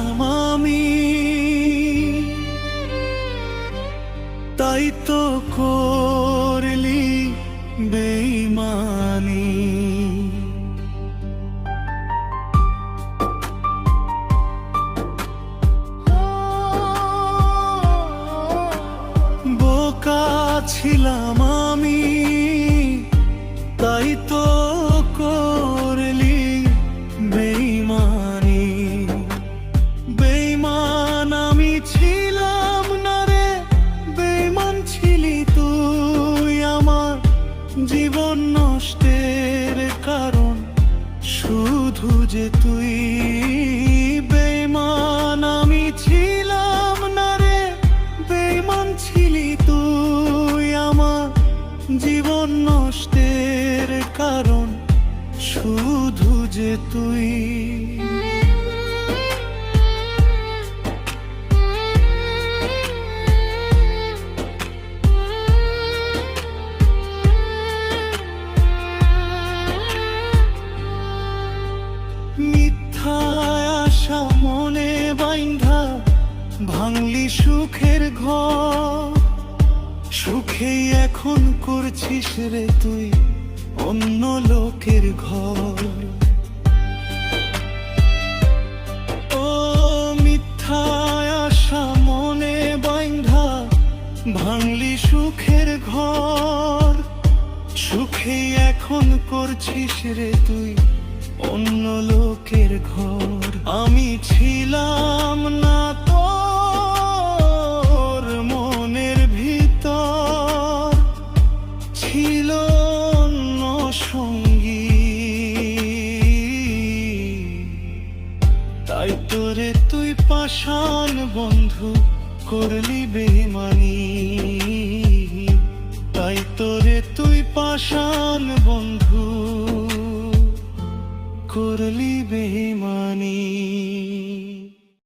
ছিলাম আমি, তাই তো করলি বেঈমানি। বোকা ছিলাম আমি, তাই তো করলি বেঈমানি। বেঈমান আমি ছিলাম না রে, বেঈমান ছিলি তুই। আমার জীবন নষ্টের কারণ শুধু যে তুই। বেঈমান আমি ছিলাম না রে, বেঈমান ছিলি তুই। আমার জীবন নষ্টের কারণ শুধু যে তুই। মিথ্যায় আশা মনে বাইন্ধা ভাঙলি সুখের ঘর। সুখেই এখন করছিস রে তুই অন্য লোকের ঘর। ও মিথ্যায় আশা মনে বাইন্ধা ভাঙলি সুখের ঘর। সুখেই এখন করছিস রে তুই অন্য লোকের ঘর। আমি ছিলাম না তোর মনের ভিতর, ছিল অন্য সঙ্গী। তাই তোরে তুই পাষাণ বন্ধু করলি বেঈমানি। তাই তোরে তুই পাষাণ বন্ধু করলি বেঈমানি।